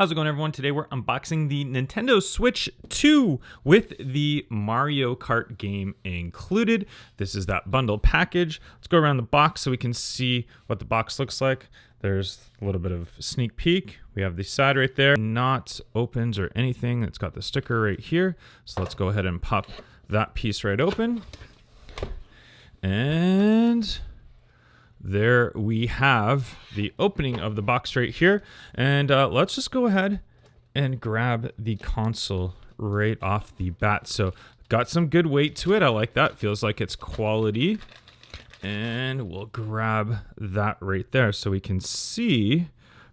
How's it going, everyone? Today we're unboxing the Nintendo Switch 2 with the Mario Kart game included. This is that bundle package. Let's go around the box so we can see what the box looks like. There's a little bit of a sneak peek. We have the side right there. Not opens or anything. It's got the sticker right here. So let's go ahead and pop that piece right open. And there we have the opening of the box right here. And let's just go ahead and grab the console right off the bat. So got some good weight to it. I like that. Feels like it's quality. And we'll grab that right there so we can see.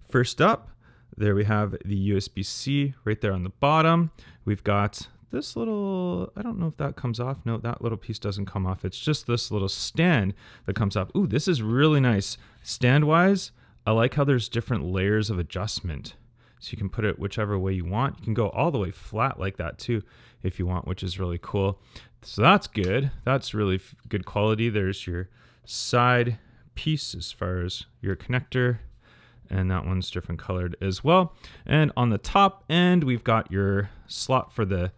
First up, there we have the USB-C right there on the bottom. We've got this little, I don't know if that comes off. No, that little piece doesn't come off. It's just this little stand that comes up. Ooh, this is really nice. Stand-wise, I like how there's different layers of adjustment. So you can put it whichever way you want. You can go all the way flat like that too if you want, which is really cool. So that's good. That's really good quality. There's your side piece as far as your connector, and that one's different colored as well. And on the top end, we've got your slot for the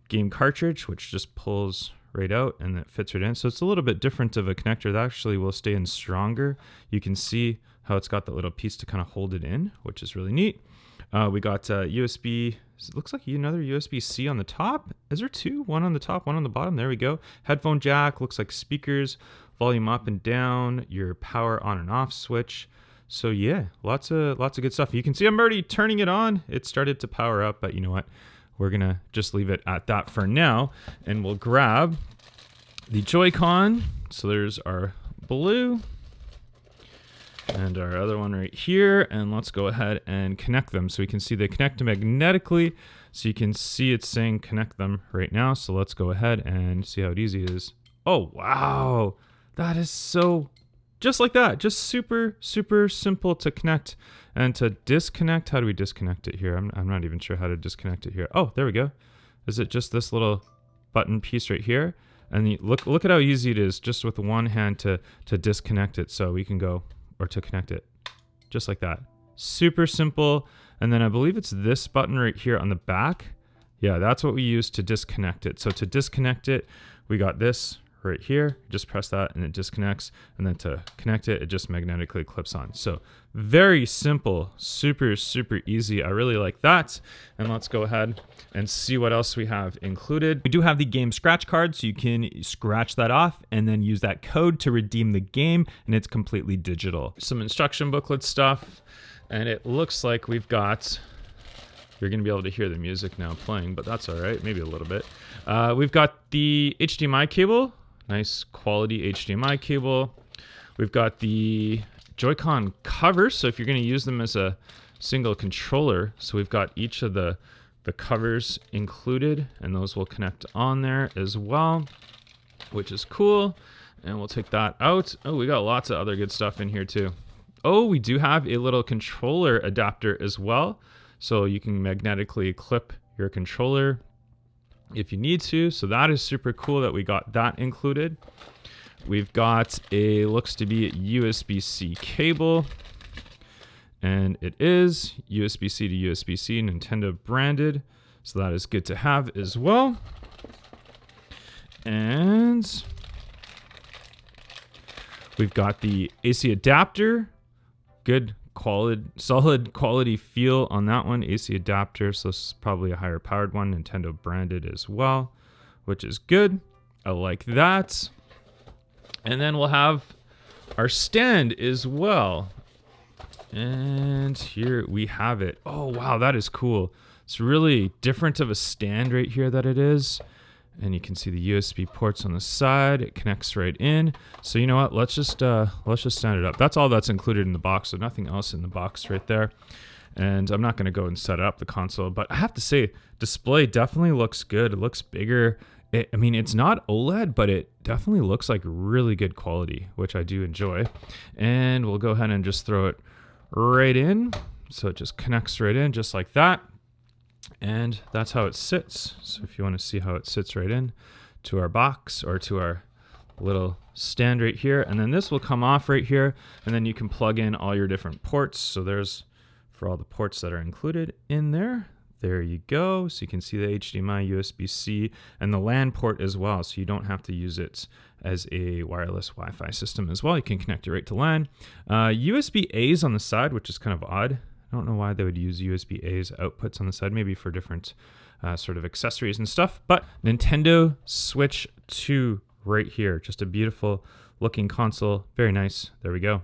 game cartridge, which just pulls right out and it fits right in. So it's a little bit different of a connector that actually will stay in stronger. You can see how it's got that little piece to kind of hold it in, which is really neat. We got USB, it looks like another USB-C on the top. Is there two? One on the top, one on the bottom. There we go. Headphone jack, looks like speakers, volume up and down, your power on and off switch. So yeah, lots of good stuff. You can see I'm already turning it on. It started to power up, but you know what? We're gonna just leave it at that for now, and we'll grab the Joy-Con. So there's our blue and our other one right here, and let's go ahead and connect them so we can see they connect magnetically. So you can see it's saying connect them right now. So let's go ahead and see how easy it is. Oh wow, that is so just like that, just super simple to connect. And to disconnect, how do we disconnect it here? I'm not even sure how to disconnect it here. Oh, there we go. Is it just this little button piece right here? And look at how easy it is just with one hand to disconnect it. So we can go, or to connect it, just like that. Super simple. And then I believe it's this button right here on the back. Yeah, that's what we use to disconnect it. So to disconnect it, we got this right here. Just press that and it disconnects. And then to connect it, it just magnetically clips on. So very simple, super easy. I really like that. And let's go ahead and see what else we have included. We do have the game scratch card, so you can scratch that off and then use that code to redeem the game, and it's completely digital. Some instruction booklet stuff, and it looks like we've got, you're gonna be able to hear the music now playing, but that's all right, maybe a little bit. We've got the HDMI cable, nice quality HDMI cable. We've got the Joy-Con covers, so if you're going to use them as a single controller, so we've got each of the covers included, and those will connect on there as well, which is cool. And we'll take that out. Oh, we got lots of other good stuff in here too. Oh, we do have a little controller adapter as well, so you can magnetically clip your controller if you need to. So that is super cool that we got that included. We've got a, looks to be a USB-C cable, and it is USB-C to USB-C, Nintendo branded. So that is good to have as well. And we've got the AC adapter, good quality, solid quality feel on that one. AC adapter, so this is probably a higher powered one, Nintendo branded as well, which is good. I like that. And then we'll have our stand as well. And here we have it. Oh wow, that is cool. It's really different of a stand right here that it is. And you can see the USB ports on the side. It connects right in. So you know what? Let's just stand it up. That's all that's included in the box. So nothing else in the box right there. And I'm not going to go and set up the console, but I have to say, display definitely looks good. It looks bigger. I mean, it's not OLED, but it definitely looks like really good quality, which I do enjoy. And we'll go ahead and just throw it right in. So it just connects right in just like that. And that's how it sits. So if you want to see how it sits right in to our box or to our little stand right here. And then this will come off right here. And then you can plug in all your different ports. So there's for all the ports that are included in there. There you go. So you can see the HDMI, USB-C, and the LAN port as well. So you don't have to use it as a wireless Wi-Fi system as well. You can connect it right to LAN. USB-A's on the side, which is kind of odd. I don't know why they would use USB-A's outputs on the side, maybe for different sort of accessories and stuff. But Nintendo Switch 2 right here. Just a beautiful looking console. Very nice. There we go.